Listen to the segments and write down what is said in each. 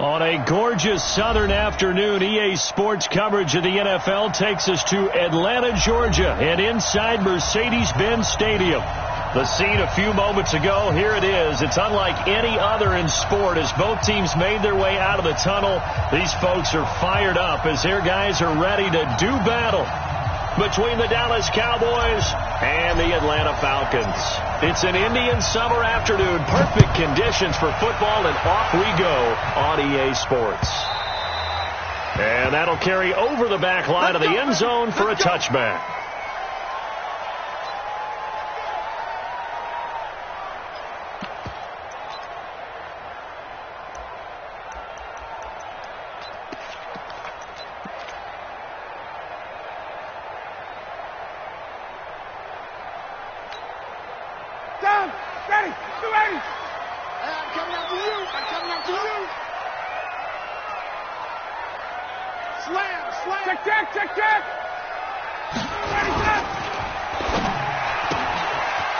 On a gorgeous southern afternoon, EA Sports coverage of the NFL takes us to Atlanta, Georgia, and inside Mercedes-Benz Stadium. The scene a few moments ago, here it is. It's unlike any other in sport as both teams made their way out of the tunnel. These folks are fired up as their guys are ready to do battle between the Dallas Cowboys and the Atlanta Falcons. It's an Indian summer afternoon, perfect conditions for football, and off we go on EA Sports. And that'll carry over the back line of the end zone for a touchback.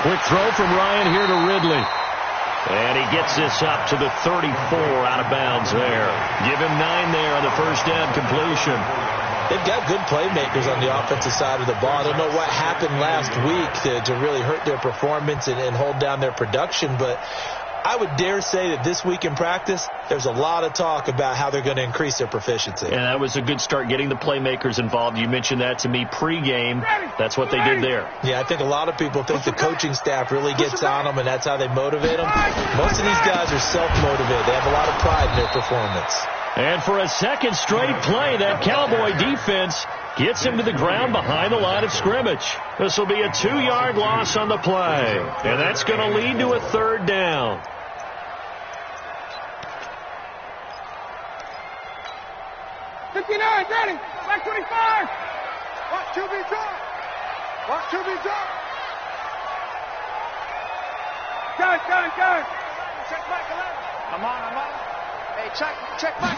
Quick throw from Ryan here to Ridley. And he gets this up to the 34 out of bounds there. Give him 9 there on the first down completion. They've got good playmakers on the offensive side of the ball. I don't know what happened last week to really hurt their performance and hold down their production, but I would dare say that this week in practice, there's a lot of talk about how they're going to increase their proficiency. And that was a good start getting the playmakers involved. You mentioned that to me pregame. That's what they did there. Yeah, I think a lot of people think the coaching staff really gets on them, and that's how they motivate them. Most of these guys are self-motivated. They have a lot of pride in their performance. And for a second straight play, that Cowboy defense gets him to the ground behind the line of scrimmage. This will be a 2-yard loss on the play, and that's going to lead to a third down. Ready, back 25. Watch to be done. Watch to be done. Done. Check back 11. I'm on. Hey, check back.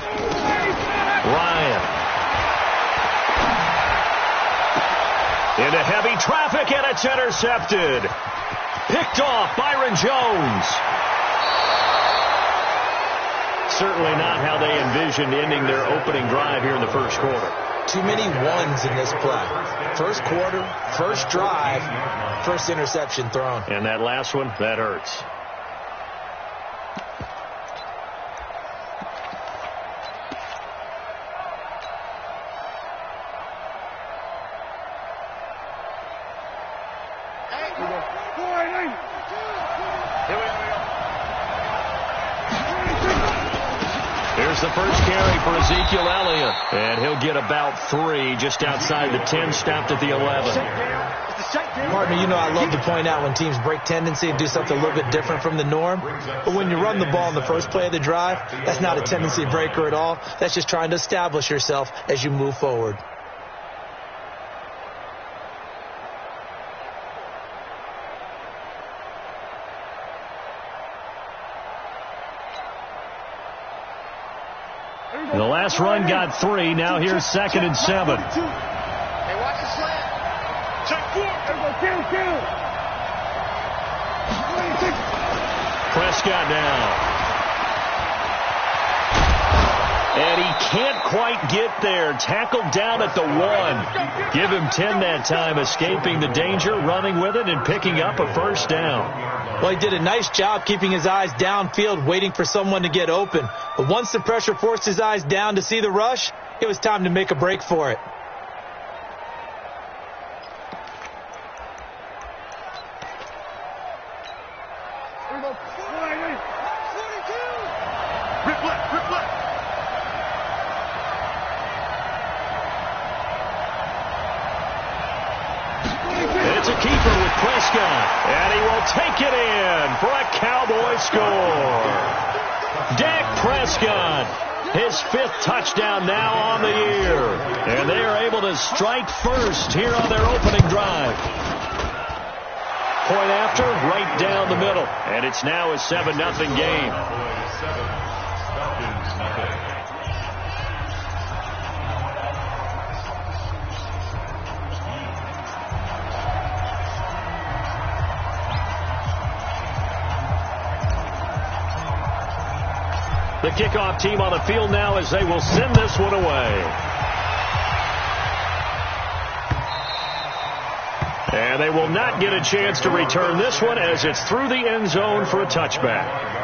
Ryan. Into heavy traffic, and it's intercepted. Picked off Byron Jones. Certainly not how they envisioned ending their opening drive here in the first quarter. Too many ones in this play. First quarter, first drive, first interception thrown. And that last one, that hurts. The first carry for Ezekiel Elliott, and he'll get about 3 just outside the 10, stopped at the 11. Partner, you know I love to point out when teams break tendency and do something a little bit different from the norm. But when you run the ball in the first play of the drive, that's not a tendency breaker at all. That's just trying to establish yourself as you move forward. The last run got 3. Now here's 2nd and 7. Hey, watch the slant. Check 4. Kill. Prescott now. And he can't quite get there. Tackled down at the 1. Give him 10 that time, escaping the danger, running with it, and picking up a first down. Well, he did a nice job keeping his eyes downfield, waiting for someone to get open. But once the pressure forced his eyes down to see the rush, it was time to make a break for it. It's a keeper with Prescott, and he will take it in for a Cowboy score. Dak Prescott, his 5th touchdown now on the year, and they are able to strike first here on their opening drive. Point after, right down the middle, and it's now a 7-0 game. The kickoff team on the field now as they will send this one away. And they will not get a chance to return this one as it's through the end zone for a touchback.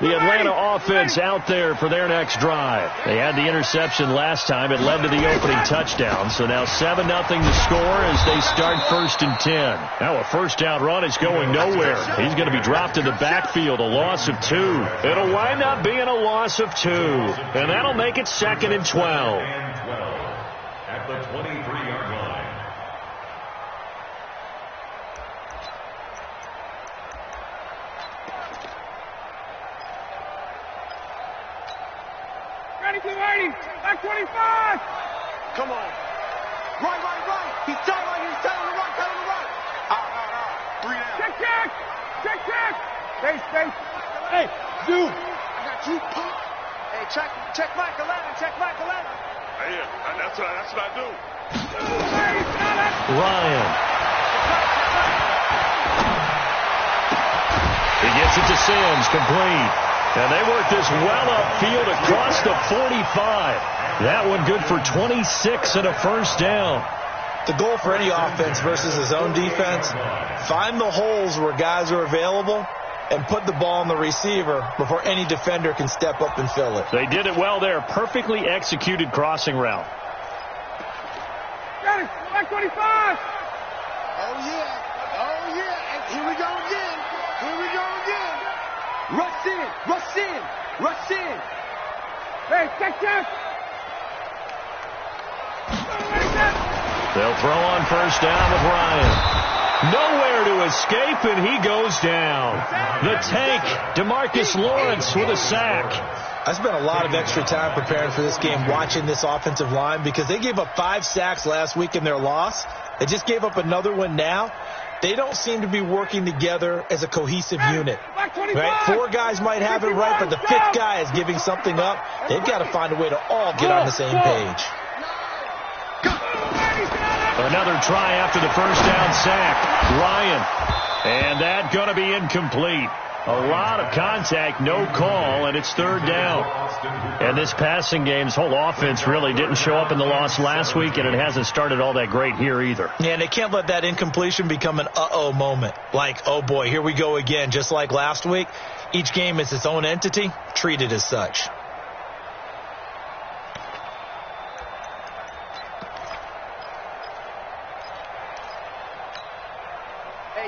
The Atlanta offense out there for their next drive. They had the interception last time. It led to the opening touchdown. So now 7-0 to score as they start 1st and 10. Now a first down run is going nowhere. He's going to be dropped in the backfield, a loss of 2. It'll wind up being a loss of 2. And that'll make it 2nd and 12. At the 23-yard line. Back 25. Come on. Right. He's telling the right. Out. 3 down. Check. Space. Hey, dude. I got you, Pop. Hey, check Mike 11. Yeah, that's what I do. Ryan. He gets it to Sims, complete. And they work this well upfield across the 45. That one good for 26 and a first down. The goal for any offense versus his own defense, find the holes where guys are available and put the ball on the receiver before any defender can step up and fill it. They did it well there. Perfectly executed crossing route. Got it. Back 25. Oh, yeah. And here we go again. Rush in. Hey, check. They'll throw on first down with Ryan. Nowhere to escape, and he goes down. The tank, DeMarcus Lawrence with a sack. I spent a lot of extra time preparing for this game watching this offensive line because they gave up 5 sacks last week in their loss. They just gave up another one now. They don't seem to be working together as a cohesive unit. Right? 4 guys might have it right, but the 5th guy is giving something up. They've got to find a way to all get on the same page. Another try after the first down sack. Ryan. And that going to be incomplete. A lot of contact, no call, and it's 3rd down. And this passing game's whole offense really didn't show up in the loss last week, and it hasn't started all that great here either. Yeah, and they can't let that incompletion become an uh-oh moment. Like, oh boy, here we go again, just like last week. Each game is its own entity, treat it as such.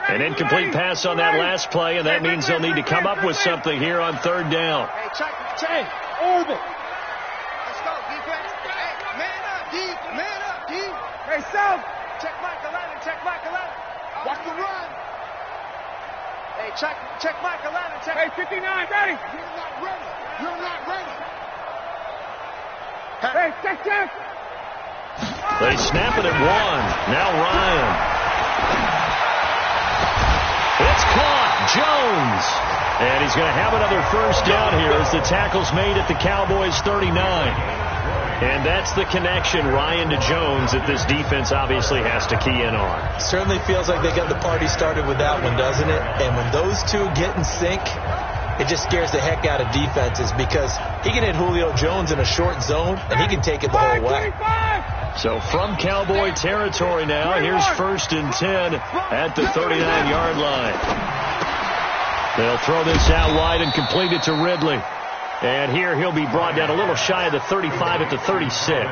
An incomplete pass on that last play, and that means they'll need to come up with something here on 3rd down. Hey, check. Orbit. Let's go, defense. Hey, man up, D. Hey, South. Check Mike 11. Watch the run. Hey, check Mike 11. Hey, 59, ready. You're not ready. Hey, check. They snap it at 1. Now Ryan. It's caught. Jones. And he's going to have another first down here as the tackle's made at the Cowboys' 39. And that's the connection, Ryan to Jones, that this defense obviously has to key in on. Certainly feels like they got the party started with that one, doesn't it? And when those two get in sync, it just scares the heck out of defenses because he can hit Julio Jones in a short zone, and he can take it the whole way. So from Cowboy territory now, here's 1st and 10 at the 39-yard line. They'll throw this out wide and complete it to Ridley. And here he'll be brought down a little shy of the 35 at the 36.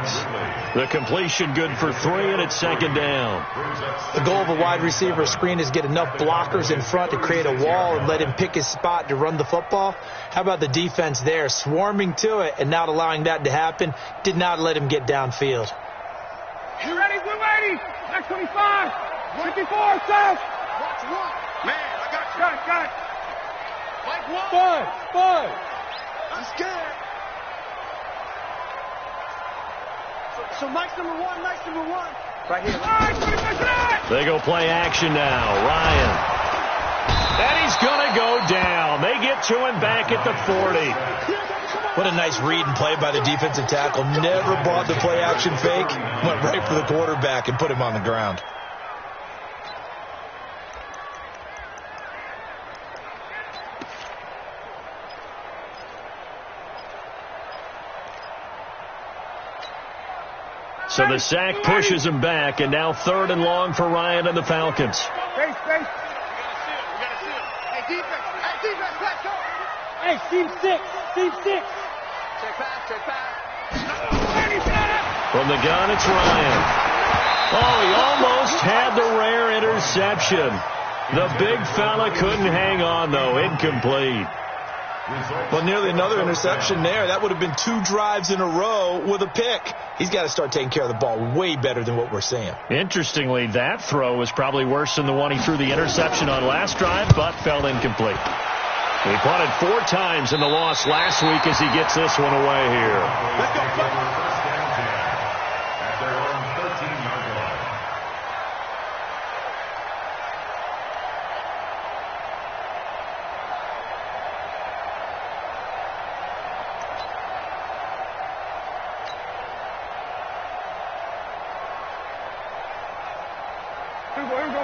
The completion good for 3, and it's 2nd down. The goal of a wide receiver screen is get enough blockers in front to create a wall and let him pick his spot to run the football. How about the defense there, swarming to it and not allowing that to happen? Did not let him get downfield. You ready, Blue Lady? Next 25. 54, South. Watch one. Man, I got you. Got it. Like one. 5. I'm scared. So Mike's number one. Right here. They go play action now. Ryan. And he's going to go down. They get to him back at the 40. What a nice read and play by the defensive tackle. Never bought the play-action fake. Went right for the quarterback and put him on the ground. So the sack pushes him back, and now 3rd and long for Ryan and the Falcons. Space. We got to seal. Hey, defense, let's go. Hey, team 6. Check back. From the gun, it's Ryan. Oh, he almost had the rare interception. The big fella couldn't hang on, though. Incomplete. Well, nearly another interception there. That would have been 2 drives in a row with a pick. He's got to start taking care of the ball way better than what we're seeing. Interestingly, that throw was probably worse than the one he threw the interception on last drive, but fell incomplete. He punted 4 times in the loss last week as he gets this one away here. Let's go. At their own 13-yard line.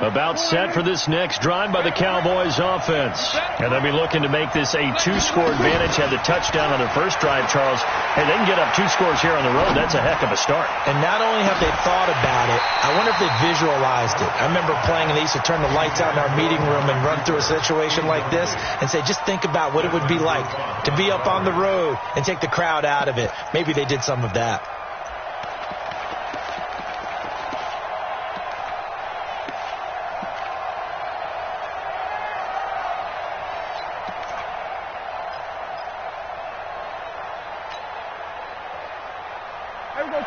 About set for this next drive by the Cowboys offense. And they'll be looking to make this a 2-score advantage. Had the touchdown on their first drive, Charles. Hey, they can get up 2 scores here on the road. That's a heck of a start. And not only have they thought about it, I wonder if they visualized it. I remember playing, and they used to turn the lights out in our meeting room and run through a situation like this and say, just think about what it would be like to be up on the road and take the crowd out of it. Maybe they did some of that.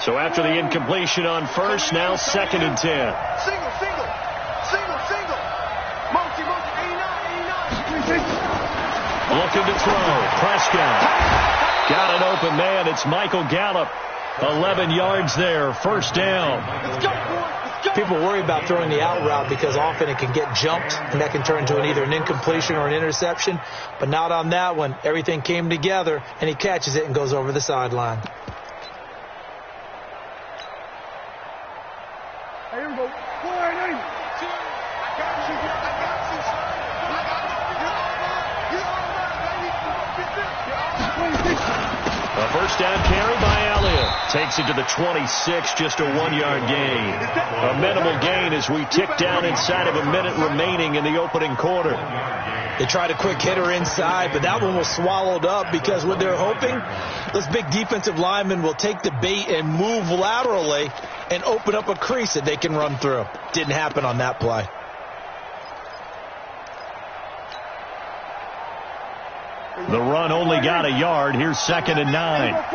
So after the incompletion on first, now 2nd and 10. Single. Multi, 89. Looking to throw. Prescott. Got an open man. It's Michael Gallup. 11 yards there. First down. Let's go, boy. People worry about throwing the out route because often it can get jumped, and that can turn into either an incompletion or an interception. But not on that one. Everything came together, and he catches it and goes over the sideline. Here we go. 490. I got you. A first down carry by Elliott. Takes it to the 26, just a 1-yard gain. A minimal gain as we tick down inside of a minute remaining in the opening quarter. They tried a quick hitter inside, but that one was swallowed up because what they're hoping, those big defensive linemen will take the bait and move laterally and open up a crease that they can run through. Didn't happen on that play. The run only got a yard. Here's 2nd and 9. Out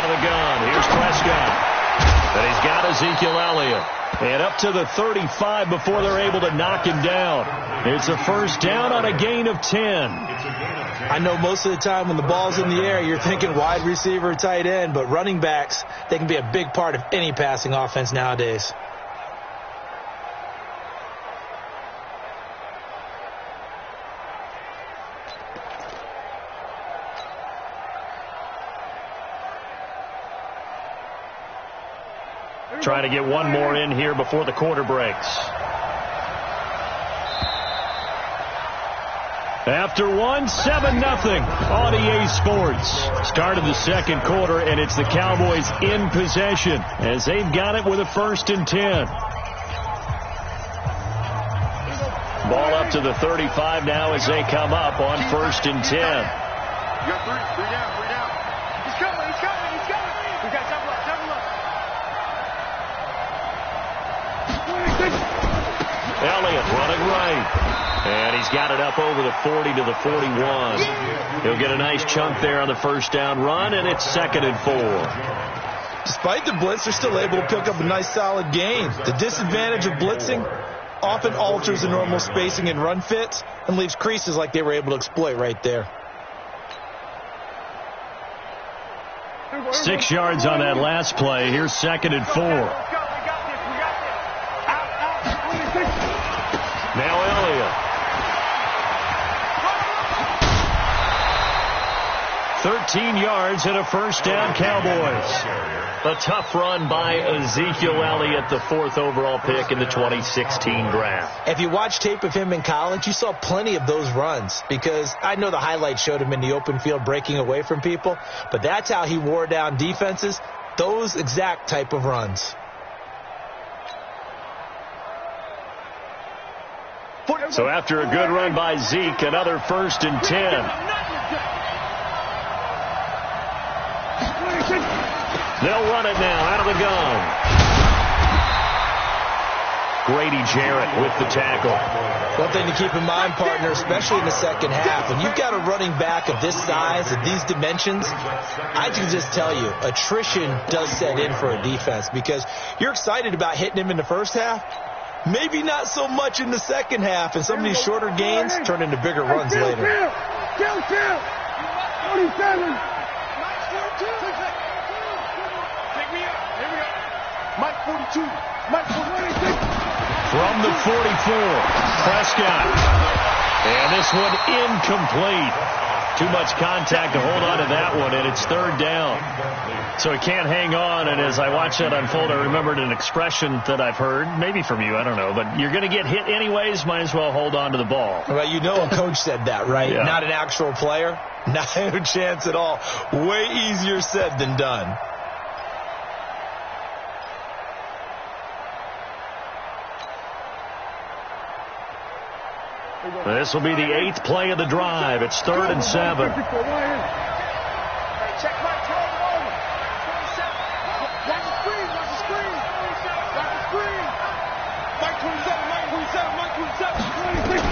of the gun. Here's Prescott. And he's got Ezekiel Elliott. And up to the 35 before they're able to knock him down. It's a first down on a gain of 10. I know most of the time when the ball's in the air, you're thinking wide receiver, tight end, but running backs, they can be a big part of any passing offense nowadays. Trying to get one more in here before the quarter breaks. After one, 7-0 on EA Sports. Started the second quarter, and it's the Cowboys in possession as they've got it with a 1st and 10. Ball up to the 35 now as they come up on 1st and 10. You got three down. He's coming. We got double up. Elliott running right. And he's got it up over the 40 to the 41. He'll get a nice chunk there on the first down run, and it's 2nd and 4. Despite the blitz, they're still able to pick up a nice solid gain. The disadvantage of blitzing often alters the normal spacing and run fits and leaves creases like they were able to exploit right there. 6 yards on that last play. Here's 2nd and 4. Now Elliott. 13 yards and a first down, Cowboys. A tough run by Ezekiel Elliott, the 4th overall pick in the 2016 draft. If you watch tape of him in college, you saw plenty of those runs, because I know the highlights showed him in the open field breaking away from people, but that's how he wore down defenses, those exact type of runs. So after a good run by Zeke, another 1st and 10. They'll run it now out of the gun. Grady Jarrett with the tackle. One thing to keep in mind, partner, especially in the second half, when you've got a running back of this size, of these dimensions, I can just tell you, attrition does set in for a defense, because you're excited about hitting him in the first half, maybe not so much in the second half, and some of these shorter gains turn into bigger runs later. 47. Mike 42. Mike 46. From the 44, Prescott. And this one incomplete. Too much contact to hold on to that one, and it's 3rd down. So he can't hang on, and as I watch that unfold, I remembered an expression that I've heard, maybe from you, I don't know, but you're going to get hit anyways, might as well hold on to the ball. Well, you know a coach said that, right? Yeah. Not an actual player. Not a chance at all. Way easier said than done. This will be the 8th play of the drive. It's 3rd and 7. Check Mike 12 over. 27. Watch the screen. Watch the screen. Watch the screen. Mike 27. Mike 27. Mike 27. 26.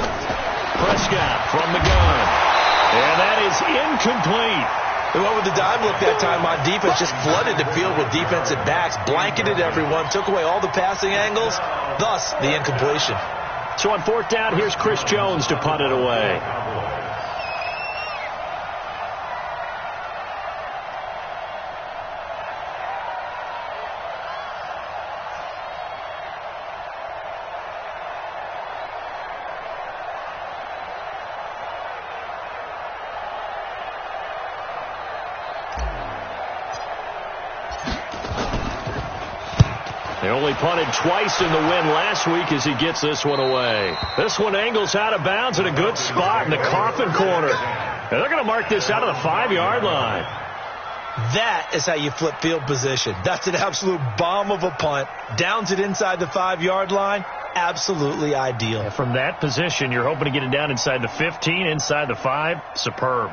Prescott from the gun. And that is incomplete. They went with the dime look that time on defense, just flooded the field with defensive backs, blanketed everyone, took away all the passing angles, thus the incompletion. So on 4th down, here's Chris Jones to punt it away. They only punted twice in the win last week as he gets this one away. This one angles out of bounds at a good spot in the coffin corner. And they're going to mark this out of the 5-yard line. That is how you flip field position. That's an absolute bomb of a punt. Downs it inside the 5-yard line. Absolutely ideal. And from that position, you're hoping to get it down inside the 15, inside the 5. Superb.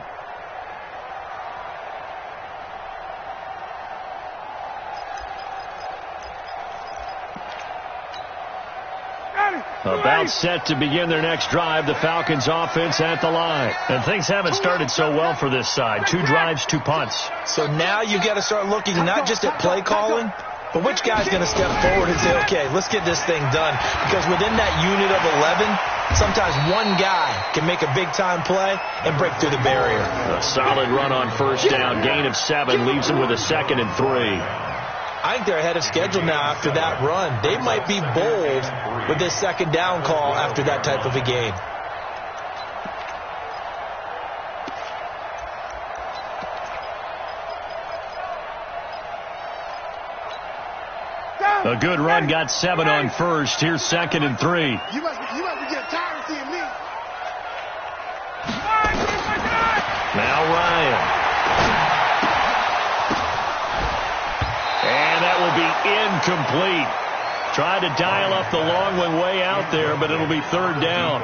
About set to begin their next drive, the Falcons offense at the line. And things haven't started so well for this side. 2 drives, 2 punts. So now you've got to start looking not just at play calling, but which guy's going to step forward and say, okay, let's get this thing done. Because within that unit of 11, sometimes one guy can make a big-time play and break through the barrier. A solid run on 1st down. Gain of 7 leaves them with a 2nd and 3. I think they're ahead of schedule now after that run. They might be bold with this 2nd down call after that type of a game. A good run, got 7 on 1st. Here's 2nd and 3. You must be getting tired of seeing me. Now Ryan. And that will be incomplete. Tried to dial up the long one way out there, but it'll be 3rd down.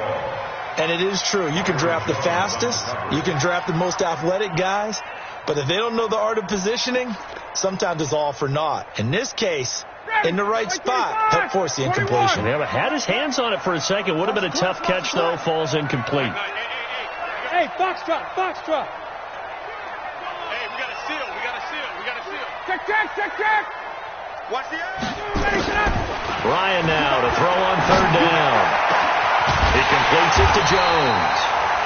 And it is true. You can draft the fastest. You can draft the most athletic guys. But if they don't know the art of positioning, sometimes it's all for naught. In this case, in the right spot, help force the incompletion. Yeah, but had his hands on it for a second. Would have been a tough catch, though. Falls incomplete. Hey, foxtrot. Hey, we got a seal. Check. Watch the eye. Ryan now to throw on 3rd down. He completes it to Jones.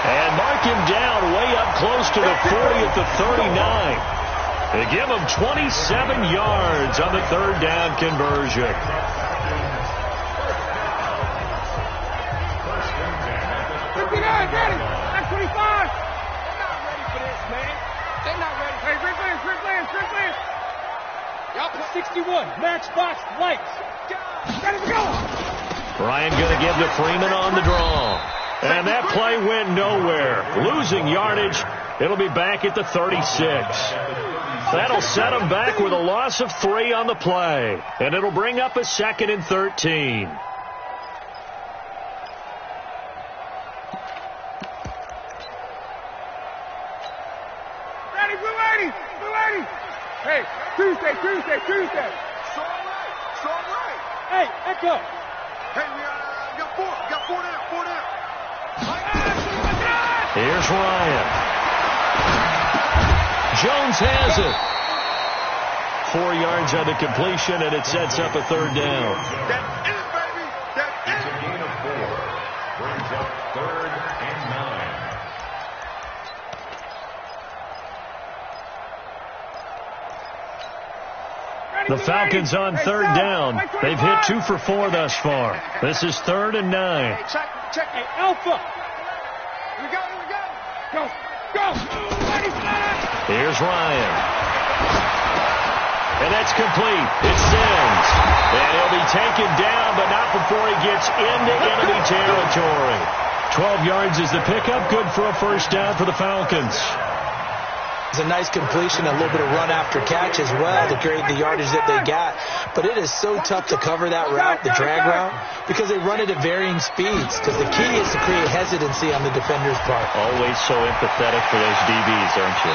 And mark him down way up close to the 40 at the 39. They give him 27 yards on the 3rd down conversion. ready. That's 25. They're not ready for this, man. They're not ready. Hey, Strickland. Y'all put 61. Matchbox lights. Ready to go. Ryan going to give to Freeman on the draw. And that play went nowhere. Losing yardage. It'll be back at the 36. That'll set them back with a loss of 3 on the play. And it'll bring up a 2nd and 13. Ready, Blue Lady. Hey, Tuesday. So all right. Hey, Echo. Hey, we got 4. We got 4 down. Here's Ryan. Jones has it. 4 yards on the completion, and it sets up a 3rd down. That's it, baby. That's it. It's a gain of 4. Brings up 3rd and 9. The Falcons on 3rd down. They've hit 2 for 4 thus far. This is 3rd and 9. Hey, check. Hey, Alpha. Here we go. Go. Ready, flat. Here's Ryan. And that's complete. It sends. And he'll be taken down, but not before he gets into enemy territory. 12 yards is the pickup. Good for a 1st down for the Falcons. It's a nice completion, a little bit of run after catch as well to create the yardage that they got. But it is so tough to cover that route, the drag route, because they run it at varying speeds. Because the key is to create hesitancy on the defender's part. Always so empathetic for those DBs, aren't you?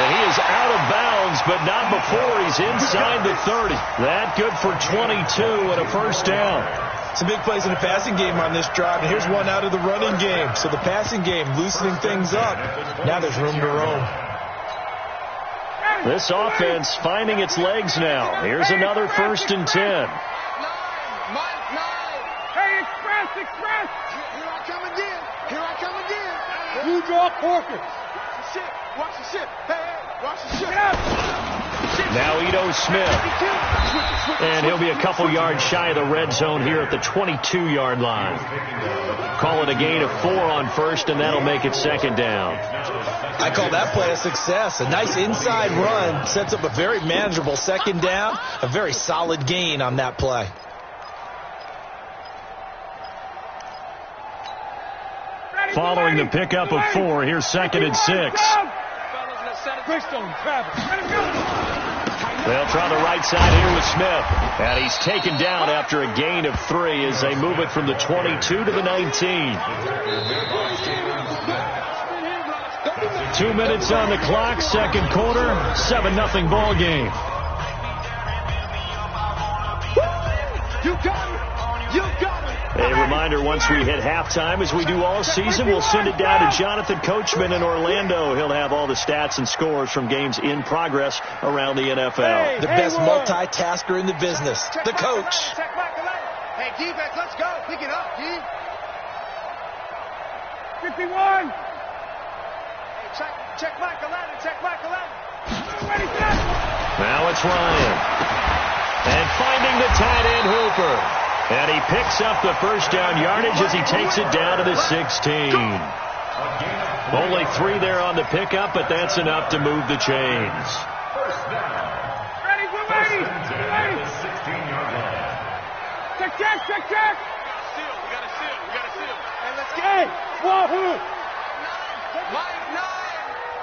Yeah, he is out of bounds, but not before he's inside the 30. That good for 22 and a 1st down. Some big plays in the passing game on this drive, and here's one out of the running game. So the passing game loosening things up. Now there's room to roam. This offense finding its legs now. Here's another 1st and 10. 9. Hey, Express. Here I come again. You draw Corker. Watch the ship. Hey, watch the ship. Now Ito Smith. And he'll be a couple yards shy of the red zone here at the 22-yard line. Call it a gain of 4 on 1st, and that'll make it 2nd down. I call that play a success. A nice inside run sets up a very manageable 2nd down. A very solid gain on that play. Following the pickup of 4, here's 2nd and 6. They'll try the right side here with Smith. And he's taken down after a gain of 3 as they move it from the 22 to the 19. 2 minutes on the clock, 2nd quarter, 7-0 ball game. You got it. A reminder, once we hit halftime, as we do all season, we'll send it down to Jonathan Coachman in Orlando. He'll have all the stats and scores from games in progress around the NFL. The best multitasker in the business, the coach. Hey, defense, let's go. Pick it up, D. 51. Hey, check Michael Allen. Ready, set. Now it's Ryan. And finding the tight end Hooper. And he picks up the 1st down yardage as he takes it down to the 16. Only 3 there on the pickup, but that's enough to move the chains. Ready. 16-yard line. Check. Seal. We got to seal. Hey, let's get it. Wahoo. 9.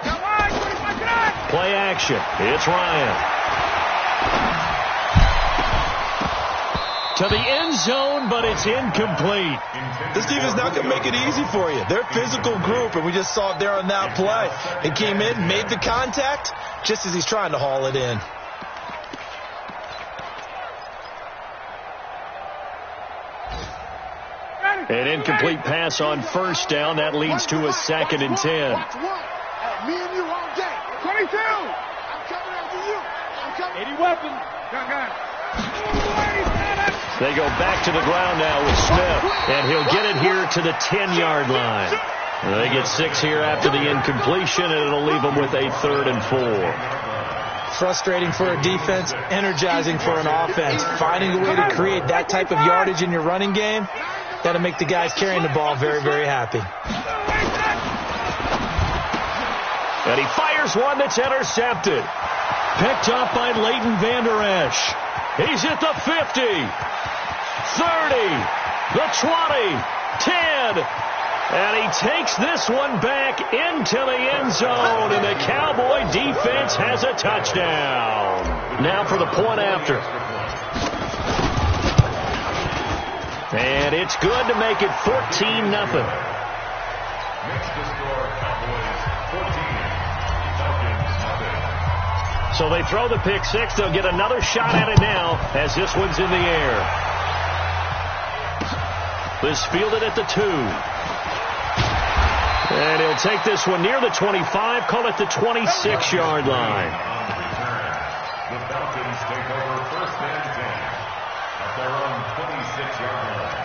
Come on, 25. Play action. It's Ryan. To the end zone, but it's incomplete. This defense is not going to make it easy for you. They're a physical group, and we just saw it there on that play. It came in, made the contact, just as he's trying to haul it in. An incomplete pass on 1st down. That leads to a 2nd and 10. Watch one. Me and you all day. 22. I'm coming after you. 80 weapons. Gun. They go back to the ground now with Smith, and he'll get it here to the 10-yard line. They get 6 here after the incompletion, and it'll leave them with a 3rd and 4. Frustrating for a defense, energizing for an offense. Finding a way to create that type of yardage in your running game, Got to make the guys carrying the ball very, very happy. And he fires one that's intercepted. Picked up by Leighton Vander Esch. He's at the 50, 30, the 20, 10. And he takes this one back into the end zone, and the Cowboy defense has a touchdown. Now for the point after. And it's good to make it 14-0. Makes the score Cowboys 14, Falcons nothing. So they throw the pick six. They'll get another shot at it now as this one's in the air. This fielded at the 2. And he'll take this one near the 25, call it the 26-yard line. The Falcons take over first and 10 at their own 26-yard line.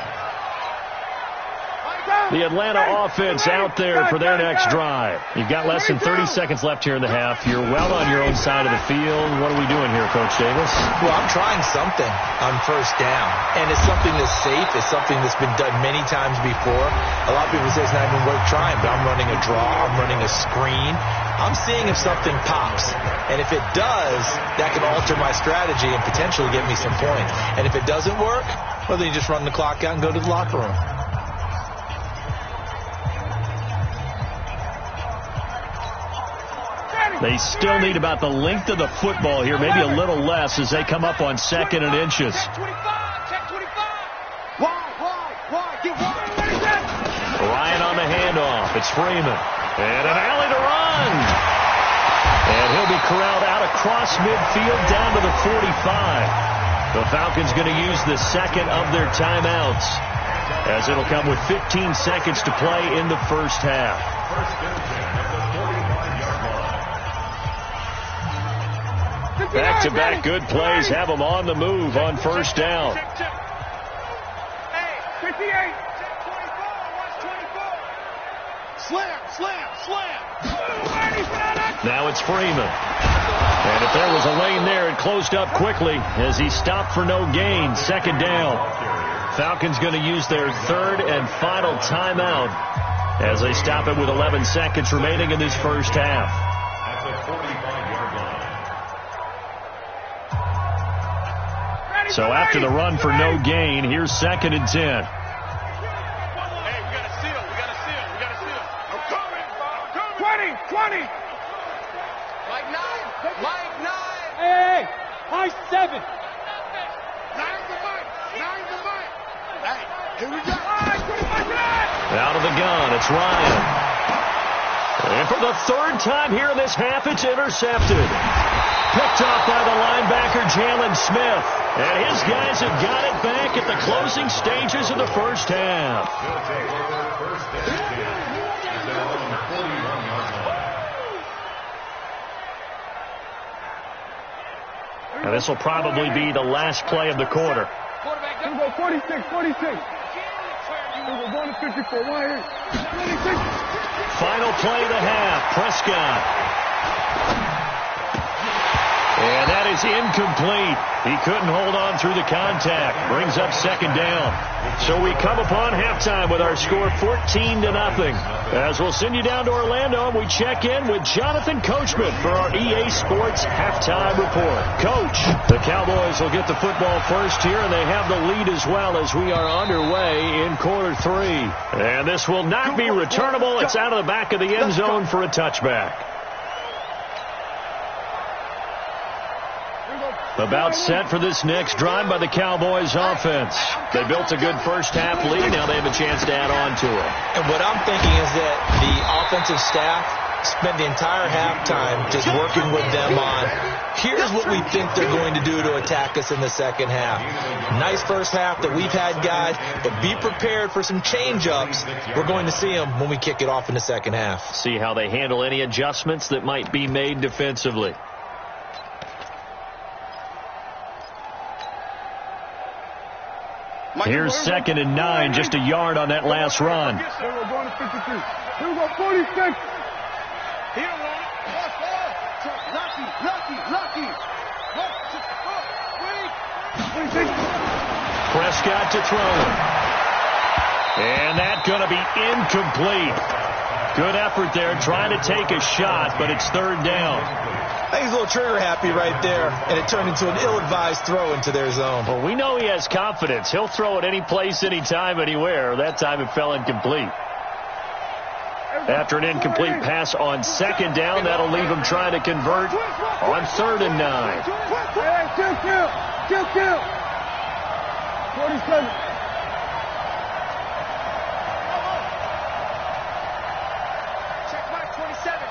The Atlanta offense out there for their next drive. You've got less than 30 seconds left here in the half. You're well on your own side of the field. What are we doing here, Coach Davis? Well, I'm trying something on first down, and it's something that's safe. It's something that's been done many times before. A lot of people say it's not even worth trying, but I'm running a draw. I'm running a screen. I'm seeing if something pops, and if it does, that can alter my strategy and potentially get me some points. And if it doesn't work, well, then you just run the clock out and go to the locker room. They still need about the length of the football here, maybe a little less as they come up on 2nd and inches. Ryan on the handoff. It's Freeman. And an alley to run. And he'll be corralled out across midfield down to the 45. The Falcons going to use the second of their timeouts, as it'll come with 15 seconds to play in the first half. First and 10 at the 45-yard line. Back-to-back good plays have them on the move on first down. 58. Slam. Now it's Freeman. And if there was a lane there, it closed up quickly as he stopped for no gain. Second down. Falcons going to use their third and final timeout as they stop it with 11 seconds remaining in this first half. At the 45-yard line. So after the run for no gain, here's 2nd and 10. Hey, we got to seal. 20. Mike 9. Hey, high 7. 9 to Mike. Hey, here we go. Out of the gun, it's Ryan. And for the third time here in this half, it's intercepted. Picked off by the linebacker, Jalen Smith. And his guys have got it back at the closing stages of the first half. They'll take over first and 10 at their own 41-yard line. And this will probably be the last play of the quarter. Here we go, 46. Here we go, going to 54. 1 26. Final play of the half, Prescott. And that is incomplete. He couldn't hold on through the contact. Brings up second down. So we come upon halftime with our score 14-0. As we'll send you down to Orlando, and we check in with Jonathan Coachman for our EA Sports halftime report. Coach, the Cowboys will get the football first here, and they have the lead as well as we are underway in quarter 3. And this will not be returnable. It's out of the back of the end zone for a touchback. About set for this next drive by the Cowboys offense. They built a good first half lead. Now they have a chance to add on to it. And what I'm thinking is that the offensive staff spent the entire halftime just working with them on, here's what we think they're going to do to attack us in the second half. Nice first half that we've had, guys, but be prepared for some change-ups. We're going to see them when we kick it off in the second half. See how they handle any adjustments that might be made defensively. Here's 2nd and 9, just a yard on that last run. Here we go, going to 52. Here we go, 46. He don't want it. Lucky. 26. Prescott to throw. And that's going to be incomplete. Good effort there, trying to take a shot, but it's third down. I think he's a little trigger happy right there, and it turned into an ill-advised throw into their zone. Well, we know he has confidence. He'll throw it any place, anytime, anywhere. That time it fell incomplete. After an incomplete pass on second down, that'll leave him trying to convert on 3rd and 9. Kill. 47.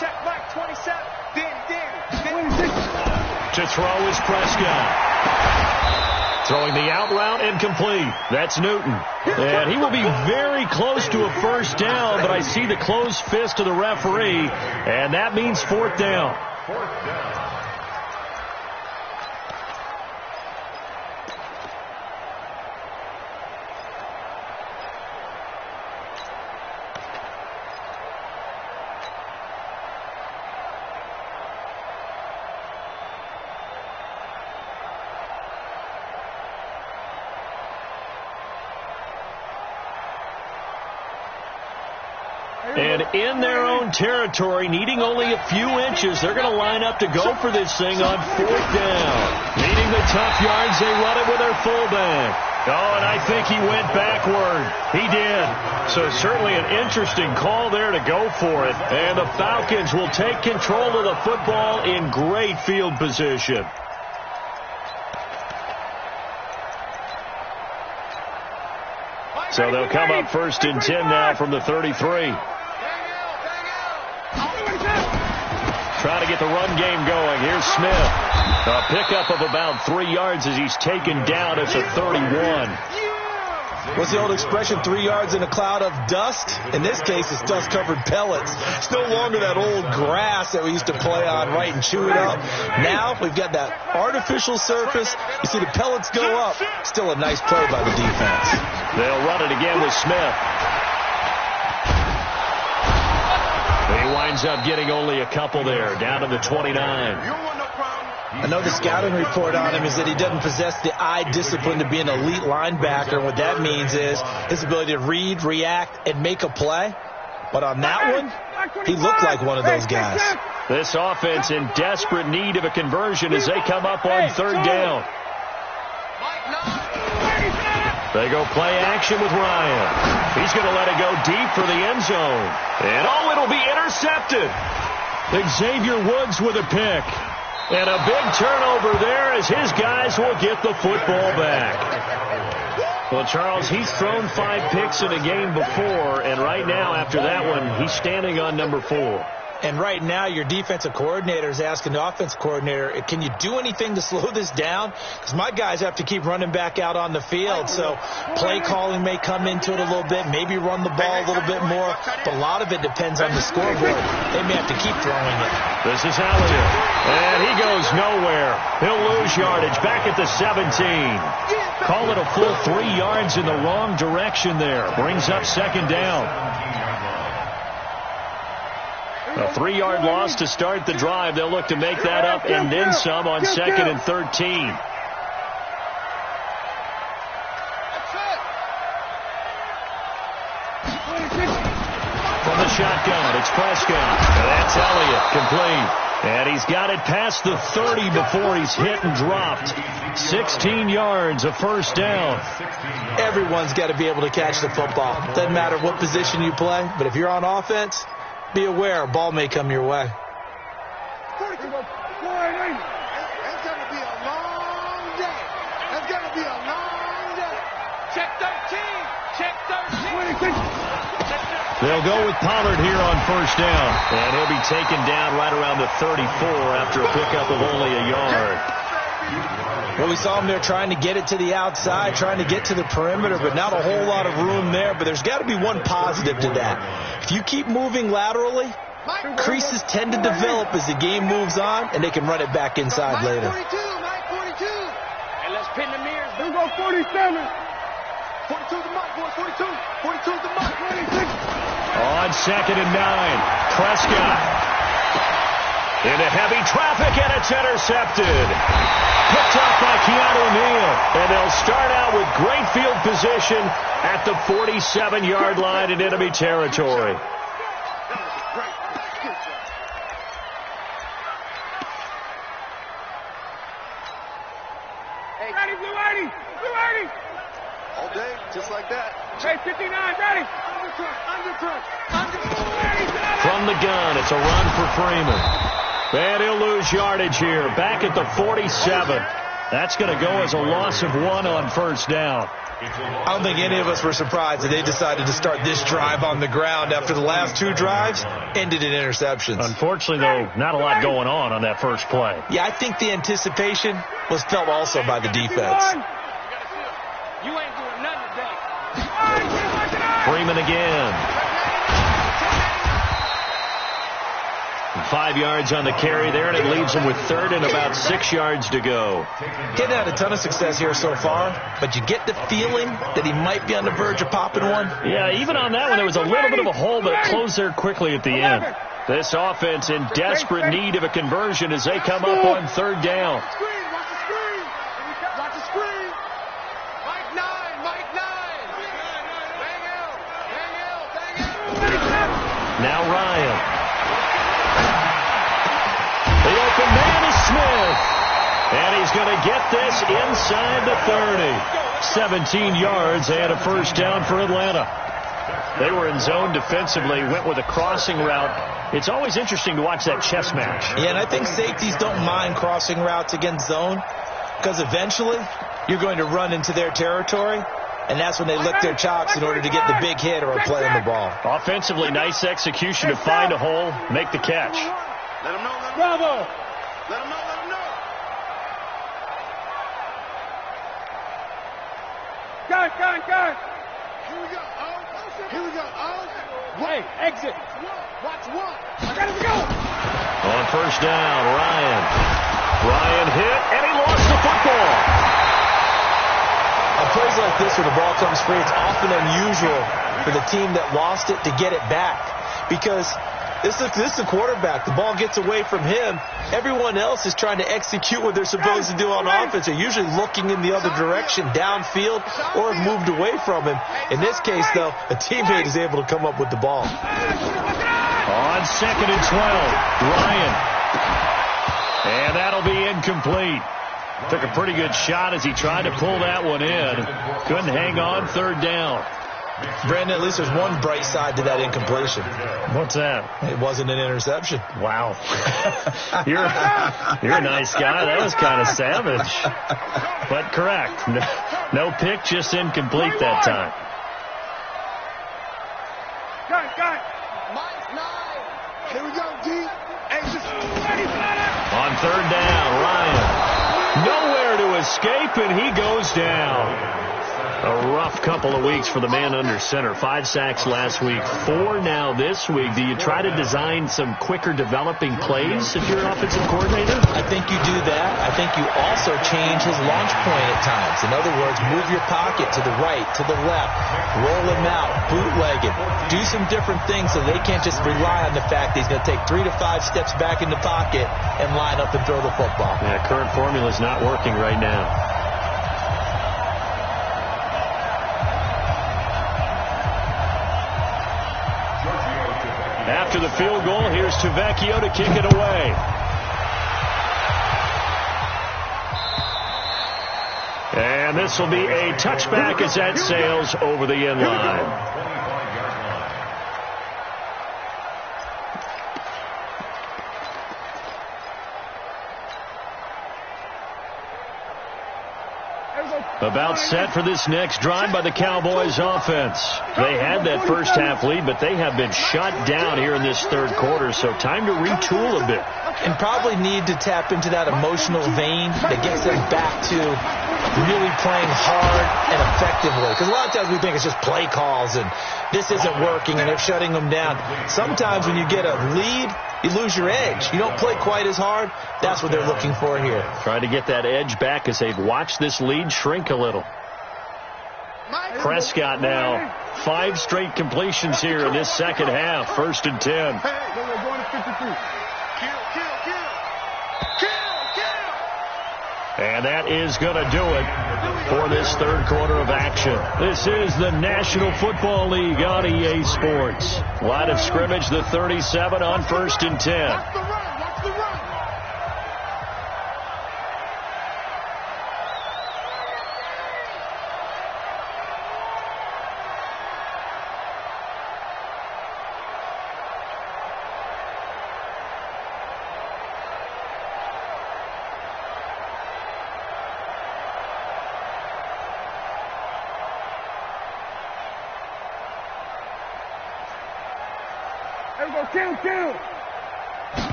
Check mark 27. Danny. To throw is Prescott. Throwing the out route incomplete. That's Newton. And he will be very close to a first down, but I see the closed fist of the referee, and that means 4th down. And in their own territory, needing only a few inches, they're going to line up to go for this thing on 4th down. Needing the tough yards, they run it with their fullback. Oh, and I think he went backward. He did. So certainly an interesting call there to go for it. And the Falcons will take control of the football in great field position. So they'll come up 1st and 10 now from the 33. Trying to get the run game going. Here's Smith. A pickup of about 3 yards as he's taken down at the 31. What's the old expression, 3 yards in a cloud of dust? In this case, it's dust-covered pellets. It's no longer that old grass that we used to play on, right, and chew it up. Now we've got that artificial surface. You see the pellets go up. Still a nice play by the defense. They'll run it again with Smith. He winds up getting only a couple there, down to the 29. I know the scouting report on him is that he doesn't possess the eye discipline to be an elite linebacker. What that means is his ability to read, react, and make a play. But on that one, he looked like one of those guys. This offense in desperate need of a conversion as they come up on 3rd down. They go play action with Ryan. He's going to let it go deep for the end zone. And it'll be intercepted. Xavier Woods with a pick. And a big turnover there as his guys will get the football back. Well, Charles, he's thrown 5 picks in a game before, and right now, after that one, he's standing on number 4. And right now, your defensive coordinator is asking the offensive coordinator, can you do anything to slow this down? Because my guys have to keep running back out on the field. So play calling may come into it a little bit, maybe run the ball a little bit more. But a lot of it depends on the scoreboard. They may have to keep throwing it. This is Elliott. And he goes nowhere. He'll lose yardage back at the 17. Call it a full 3 yards in the wrong direction there. Brings up 2nd down. A 3-yard loss to start the drive. They'll look to make that up and then some on 2nd and 13. From the shotgun, it's Prescott. And that's Elliott, complete. And he's got it past the 30 before he's hit and dropped. 16 yards, a first down. Everyone's got to be able to catch the football. Doesn't matter what position you play, but if you're on offense, be aware a ball may come your way. That's going to be a long day. That's going to be a long day. Check 13. Check 13. They'll go with Pollard here on first down. And he'll be taken down right around the 34 after a pickup of only a yard. Well, we saw him there trying to get it to the outside, trying to get to the perimeter, but not a whole lot of room there. But there's got to be one positive to that. If you keep moving laterally, creases tend to develop as the game moves on, and they can run it back inside later. 42, Mike 42. And let's pin the mirrors. Here we go, 47. 42 the mark, boys. 42. 42 the mark. 26. On 2nd and 9, Prescott. Into heavy traffic, and it's intercepted. Picked up by Keanu Neal. And they'll start out with great field position at the 47-yard line in enemy territory. Ready, Blue 80! Blue 80! All day, just like that. Hey, 59, ready! From the gun, it's a run for Freeman. And he'll lose yardage here. Back at the 47. That's going to go as a loss of 1 on first down. I don't think any of us were surprised that they decided to start this drive on the ground after the last 2 drives ended in interceptions. Unfortunately, though, not a lot going on that first play. Yeah, I think the anticipation was felt also by the defense. You ain't doing nothing today. Freeman again. 5 yards on the carry there, and it leaves him with 3rd and about 6 yards to go. Getting had a ton of success here so far, but you get the feeling that he might be on the verge of popping one. Yeah, even on that one, there was a little bit of a hole, but it closed there quickly at the end. This offense in desperate need of a conversion as they come up on 3rd down. Watch the screen. Watch the screen. Mike 9. Bang out. Now Ryan. The open man is Smith. And he's going to get this inside the 30. 17 yards and a first down for Atlanta. They were in zone defensively, went with a crossing route. It's always interesting to watch that chess match. Yeah, and I think safeties don't mind crossing routes against zone because eventually you're going to run into their territory, and that's when they lick their chops in order to get the big hit or a play on the ball. Offensively, nice execution to find a hole, make the catch. Let him know. Bravo! Let him know. Gun! Here we go. Hey, exit! Watch 1. I gotta go! On first down, Ryan hit, and he lost the football. On plays like this where the ball comes free, it's often unusual for the team that lost it to get it back because this is the quarterback. The ball gets away from him. Everyone else is trying to execute what they're supposed to do on offense. They're usually looking in the other direction, downfield, or have moved away from him. In this case, though, a teammate is able to come up with the ball. On 2nd and 12, Ryan. And that'll be incomplete. Took a pretty good shot as he tried to pull that one in. Couldn't hang on 3rd down. Brandon, at least there's one bright side to that incompletion. What's that? It wasn't an interception. Wow. You're a nice guy. That was kind of savage. But correct. No pick, just incomplete that time. Gun! Mike 9. Here we go, D. Exit. On 3rd down, Ryan. Nowhere to escape, and he goes down. A rough couple of weeks for the man under center. 5 sacks last week, 4 now this week. Do you try to design some quicker developing plays if you're an offensive coordinator? I think you do that. I think you also change his launch point at times. In other words, move your pocket to the right, to the left, roll him out, bootleg it. Do some different things so they can't just rely on the fact that he's going to take 3 to 5 steps back in the pocket and line up and throw the football. Yeah, current formula is not working right now. After the field goal, here's Tavecchio to kick it away. And this will be a touchback as that sails over the end line. About set for this next drive by the Cowboys offense. They had that first half lead, but they have been shut down here in this 3rd quarter, so time to retool a bit. And probably need to tap into that emotional vein that gets them back to really playing hard and effectively. Because a lot of times we think it's just play calls and this isn't working and they're shutting them down. Sometimes when you get a lead, you lose your edge. You don't play quite as hard. That's what they're looking for here. Trying to get that edge back as they've watched this lead shrink a little. Prescott now, 5 straight completions here in this second half. 1st and 10. And that is going to do it for this third quarter of action. This is the National Football League on EA Sports. Line of scrimmage, the 37 on 1st and 10.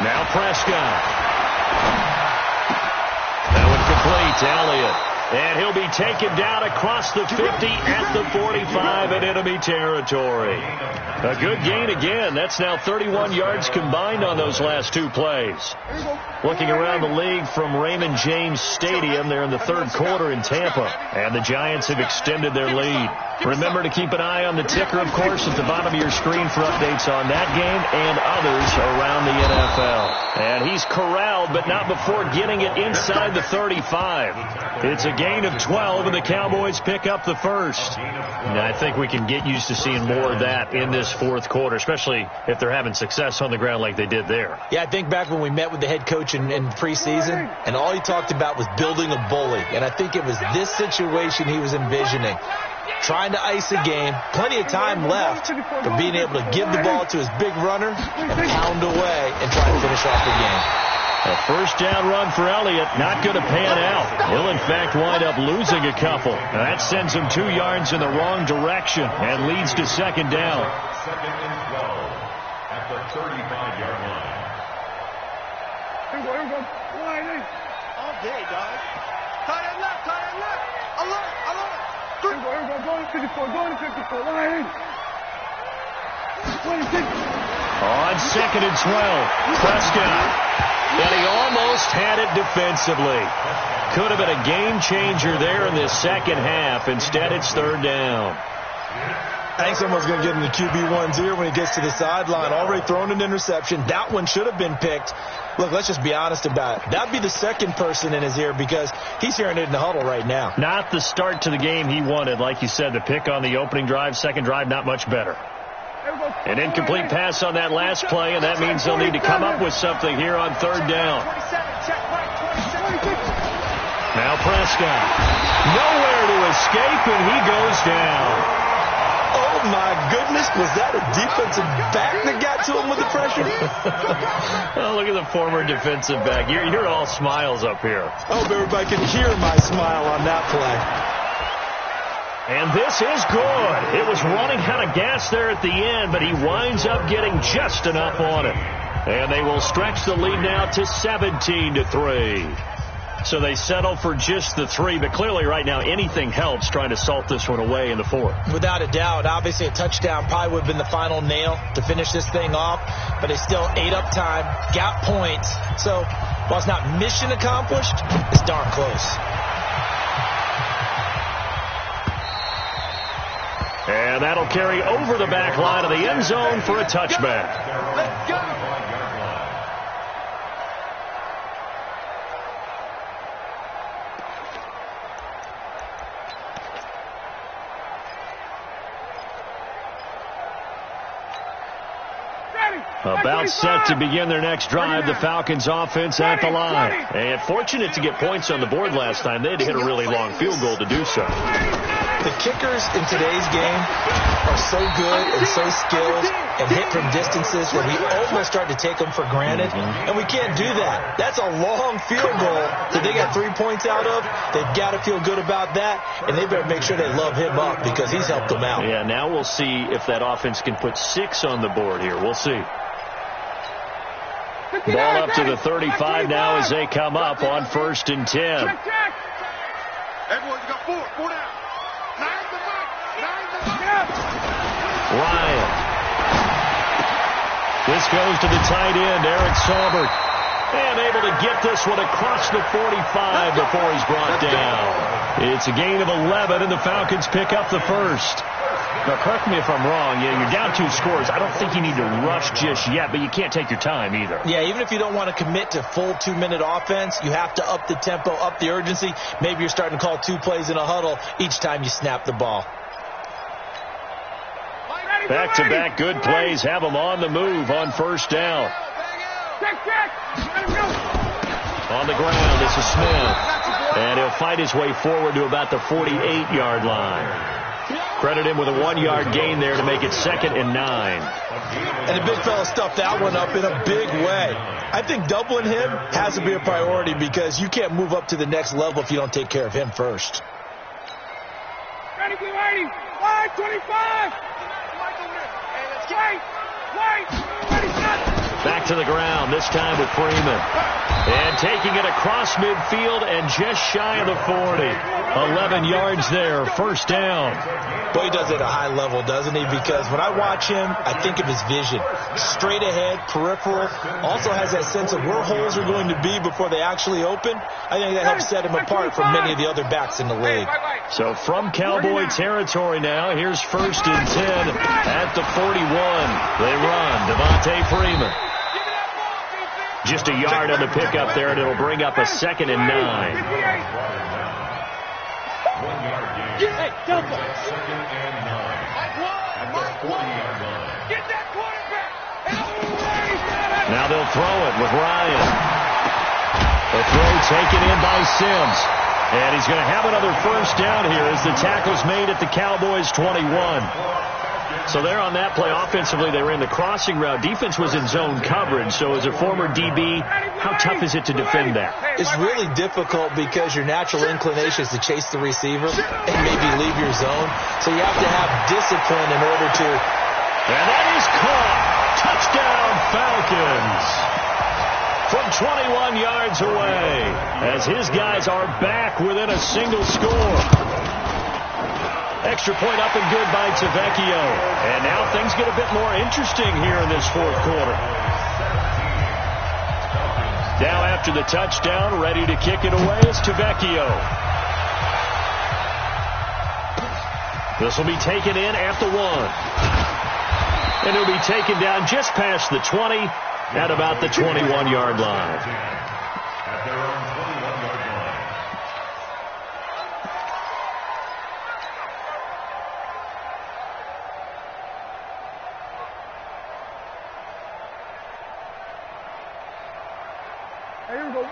Now Prescott. That one complete to Elliott. And he'll be taken down across the 50 at the 45 in enemy territory. A good gain again. That's now 31 yards combined on those last two plays. Looking around the league from Raymond James Stadium, they're in the third quarter in Tampa. And the Giants have extended their lead. Remember to keep an eye on the ticker, of course, at the bottom of your screen for updates on that game and others around the NFL. And he's corralled, but not before getting it inside the 35. It's a gain of 12, and the Cowboys pick up the first. And I think we can get used to seeing more of that in this fourth quarter, especially if they're having success on the ground like they did there. Yeah, I think back when we met with the head coach in preseason, and all he talked about was building a bully. And I think it was this situation he was envisioning. Trying to ice a game, plenty of time left, but being able to give the ball to his big runner and pound away and try to finish off the game. A first down run for Elliott, not going to pan out. He'll, in fact, wind up losing a couple. Now that sends him 2 yards in the wrong direction and leads to second down. Second and 12 at the 35-yard line. Here we go. All day, dog. Tight end left. Alert. Here we go. Going to 54. Line. 26. On second and 12, Prescott. And he almost had it defensively. Could have been a game changer there in the second half. Instead, it's third down. I think someone's going to get in the QB1's ear when he gets to the sideline. Already thrown an interception. That one should have been picked. Look, let's just be honest about it. That'd be the second person in his ear because he's hearing it in the huddle right now. Not the start to the game he wanted. Like you said, the pick on the opening drive, second drive, not much better. An incomplete pass on that last play, and that means they'll need to come up with something here on third down. Now Prescott. Nowhere to escape, and he goes down. Oh, my goodness. Was that a defensive back that got to him with the pressure? Oh, look at the former defensive back. You're all smiles up here. I hope everybody can hear my smile on that play. And this is good. It was running out of gas there at the end, but he winds up getting just enough on it. And they will stretch the lead now to 17-3. So they settle for just the 3, but clearly right now anything helps trying to salt this one away in the fourth. Without a doubt. Obviously a touchdown probably would have been the final nail to finish this thing off, but they still ate up time, got points. So while it's not mission accomplished, it's darn close. And that'll carry over the back line of the end zone for a touchback. Let's go. About set to begin their next drive, the Falcons offense at the line. And fortunate to get points on the board last time. They had to hit a really long field goal to do so. The kickers in today's game are so good and so skilled and hit from distances that we almost start to take them for granted. And we can't do that. That's a long field goal that they got 3 points out of. They've got to feel good about that, and they better make sure they love him up because he's helped them out. Yeah, now we'll see if that offense can put 6 on the board here. We'll see. Ball up to the 35 now as they come up on 1st and 10. Everyone's got 4 down. Ryan. This goes to the tight end, Eric Saubert. And able to get this one across the 45 before he's brought down. It's a gain of 11, and the Falcons pick up the first. Now, correct me if I'm wrong. Yeah, you're down 2 scores. I don't think you need to rush just yet, but you can't take your time either. Yeah, even if you don't want to commit to full 2-minute offense, you have to up the tempo, up the urgency. Maybe you're starting to call 2 plays in a huddle each time you snap the ball. Back-to-back good plays have them on the move on first down. On the ground, this is Smith. And he'll fight his way forward to about the 48-yard line. Credit him with a 1-yard gain there to make it 2nd and 9. And the big fella stuffed that one up in a big way. I think doubling him has to be a priority because you can't move up to the next level if you don't take care of him first. Ready, be ready. 525. Wait. Ready, set. Back to the ground, this time with Freeman. And taking it across midfield and just shy of the 40. 11 yards there, first down. Boy, he does it at a high level, doesn't he? Because when I watch him, I think of his vision. Straight ahead, peripheral. Also has that sense of where holes are going to be before they actually open. I think that helps set him apart from many of the other backs in the league. So from Cowboy territory now, here's 1st and 10 at the 41. They run. Devontae Freeman. Just a yard on the pickup there, and it'll bring up a 2nd and 9. Hey, Delta. 2nd and 9. At the 40-yard line. Get that quarterback. Now they'll throw it with Ryan. The throw taken in by Sims. And he's going to have another first down here as the tackle's made at the Cowboys' 21. So there on that play, offensively, they ran the crossing route. Defense was in zone coverage. So as a former DB, how tough is it to defend that? It's really difficult because your natural inclination is to chase the receiver and maybe leave your zone. So you have to have discipline in order to... And that is caught. Touchdown, Falcons. From 21 yards away, as his guys are back within a single score. Extra point up and good by Tavecchio. And now things get a bit more interesting here in this 4th quarter. Now after the touchdown, ready to kick it away is Tavecchio. This will be taken in at the 1. And it'll be taken down just past the 20 at about the 21-yard line. At their own 21-yard line.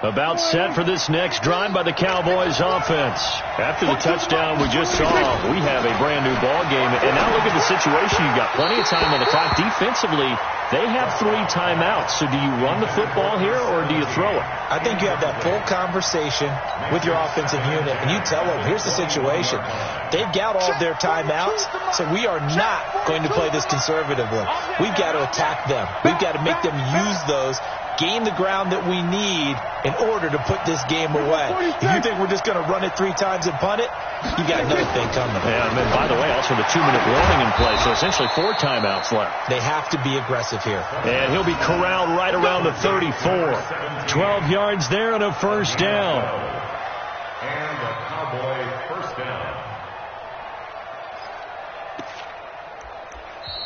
About set for this next drive by the Cowboys offense. After the touchdown we just saw, we have a brand new ball game. And now look at the situation. You've got plenty of time on the clock. Defensively, they have 3 timeouts. So do you run the football here or do you throw it? I think you have that full conversation with your offensive unit, and you tell them, here's the situation. They've got all of their timeouts, so we are not going to play this conservatively. We've got to attack them. We've got to make them use those, gain the ground that we need in order to put this game away. If you think we're just going to run it 3 times and punt it, you got another thing coming. Yeah, and then, by the way, also the 2-minute warning in play, so essentially 4 timeouts left. They have to be aggressive here. And he'll be corralled right around the 34. 12 yards there and a first down. And a Cowboy first down.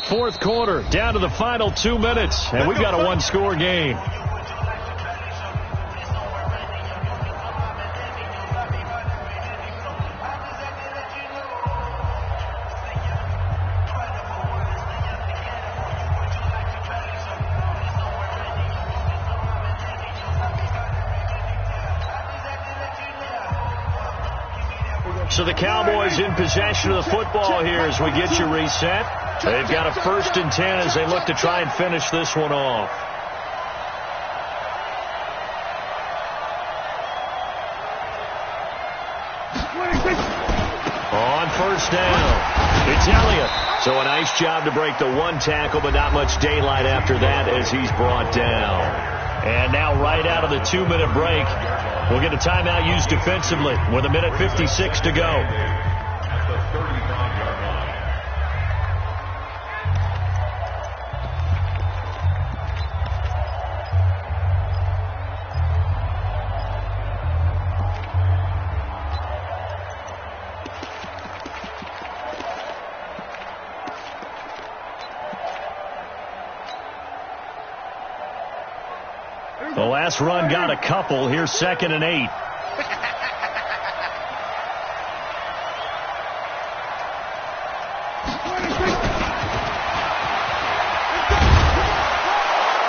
4th quarter, down to the final 2 minutes, and we've got a 1-score game. So the Cowboys in possession of the football here as we get you reset. They've got a 1st and 10 as they look to try and finish this one off. On first down, it's Elliott. So a nice job to break the 1 tackle, but not much daylight after that as he's brought down. And now right out of the 2-minute break, we'll get a timeout used defensively with 1:56 to go. At the 35-yard line. The last run got a couple. Here's 2nd and 8.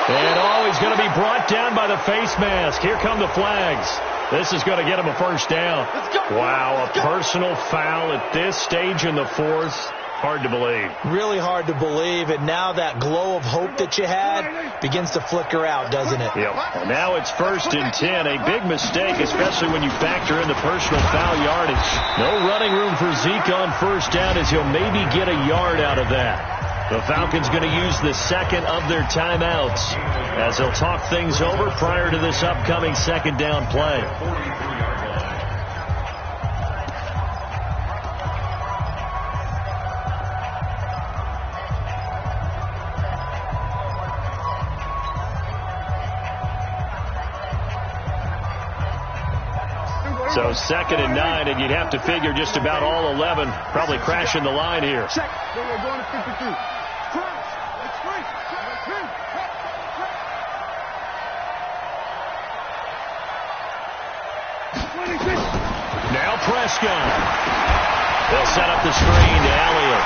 And he's going to be brought down by the face mask. Here come the flags. This is going to get him a first down. Wow, a personal foul at this stage in the fourth. Hard to believe. Really hard to believe, and now that glow of hope that you had begins to flicker out, doesn't it? Yep. And now it's 1st and 10. A big mistake, especially when you factor in the personal foul yardage. No running room for Zeke on first down, as he'll maybe get a yard out of that. The Falcons going to use the second of their timeouts as they'll talk things over prior to this upcoming 2nd down play. So 2nd and 9, and you'd have to figure just about all 11 probably crashing the line here. Check. We're going to 52. Now Prescott. They'll set up the screen to Elliott.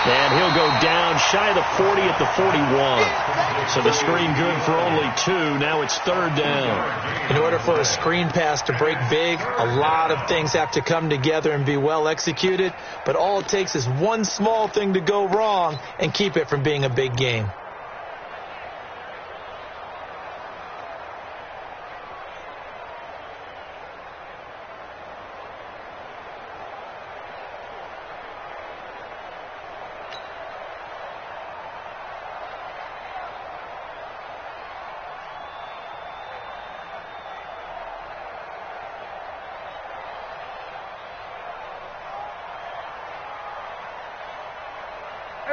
And he'll go down shy of the 40 at the 41. So the screen good for only 2. Now it's 3rd down. In order for a screen pass to break big, a lot of things have to come together and be well executed. But all it takes is one small thing to go wrong and keep it from being a big game.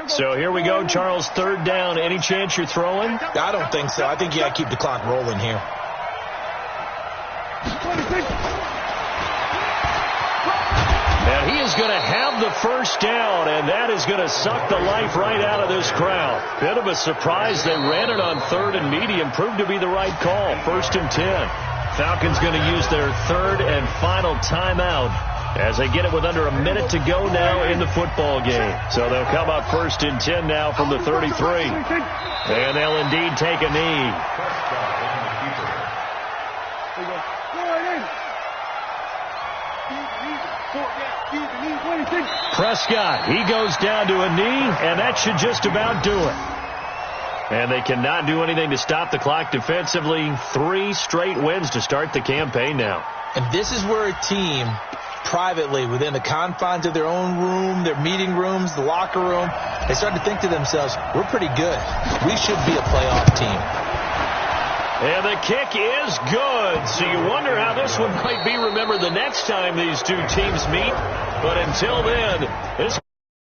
So here we go, Charles, 3rd down. Any chance you're throwing? I don't think so. I think you got to keep the clock rolling here. And he is going to have the first down, and that is going to suck the life right out of this crowd. Bit of a surprise. They ran it on 3rd and medium. Proved to be the right call. 1st and 10. Falcons going to use their 3rd and final timeout as they get it with under a minute to go now in the football game. So they'll come up 1st and 10 now from the 33. And they'll indeed take a knee. Prescott, he goes down to a knee, and that should just about do it. And they cannot do anything to stop the clock defensively. 3 straight wins to start the campaign now. And this is where a team privately, within the confines of their own room, their meeting rooms, the locker room, they start to think to themselves, we're pretty good. We should be a playoff team. And the kick is good. So you wonder how this one might be remembered the next time these two teams meet. But until then, this